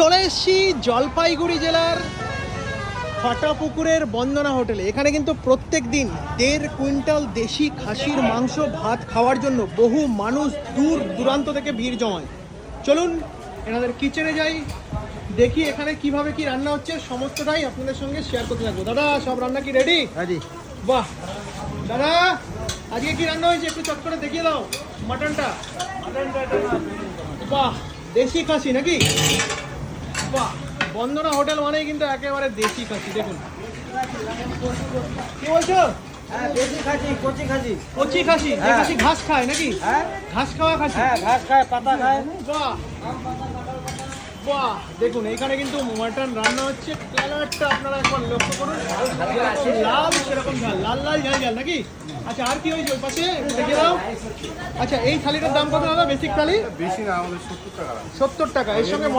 চলে এসেছি জলপাইগুড়ি জেলার ফাটাপুকুরের বন্দনা হোটেলে। এখানে কিন্তু প্রত্যেক দিন 1.5 কুইন্টাল দেশি খাসির মাংস ভাত খাওয়ার জন্য বহু মানুষ দূর দূরান্ত থেকে ভিড় জমায়। চলুন এনাদের কিচেনে যাই, দেখি এখানে কিভাবে কি রান্না হচ্ছে, সমস্তটাই আপনাদের সঙ্গে শেয়ার করতে থাকবো। দাদা, সব রান্না কি রেডি? রেডি। বাহ দাদা, আজকে কি রান্না হয়েছে একটু চট করে দেখিয়ে দাও। মাটনটা, বাহ দেশি খাসি নাকি? বাহ, বন্দনা হোটেল মানেই কিন্তু একেবারে দেশি খাসি। দেখুন কি বলছো? হ্যাঁ, দেশি খাসি, কচি খাসি। কচি খাসি? যে হ্যাঁ। খাসি ঘাস খায় নাকি? হ্যাঁ, ঘাস খাওয়া খাসি? হ্যাঁ, ঘাস খায়, পাতা খায়। বাহ বাহ, দেখুন এখানে কিন্তু মাটন রান্না হচ্ছে। কালারটা আপনারা একবার লক্ষ্য করুন, যেরকম লাল সেরকম ঝাল, লাল লাল ঝাল ঝাল নাকি? আচ্ছা, আর কি হয়েছে ওই পাশে একটু দেখে দাও। আচ্ছা, এই থালিটার দাম কত দাদা? বেসিক থালি বেশি না, আমাদের 70 টাকা। 70 টাকা, এর সঙ্গে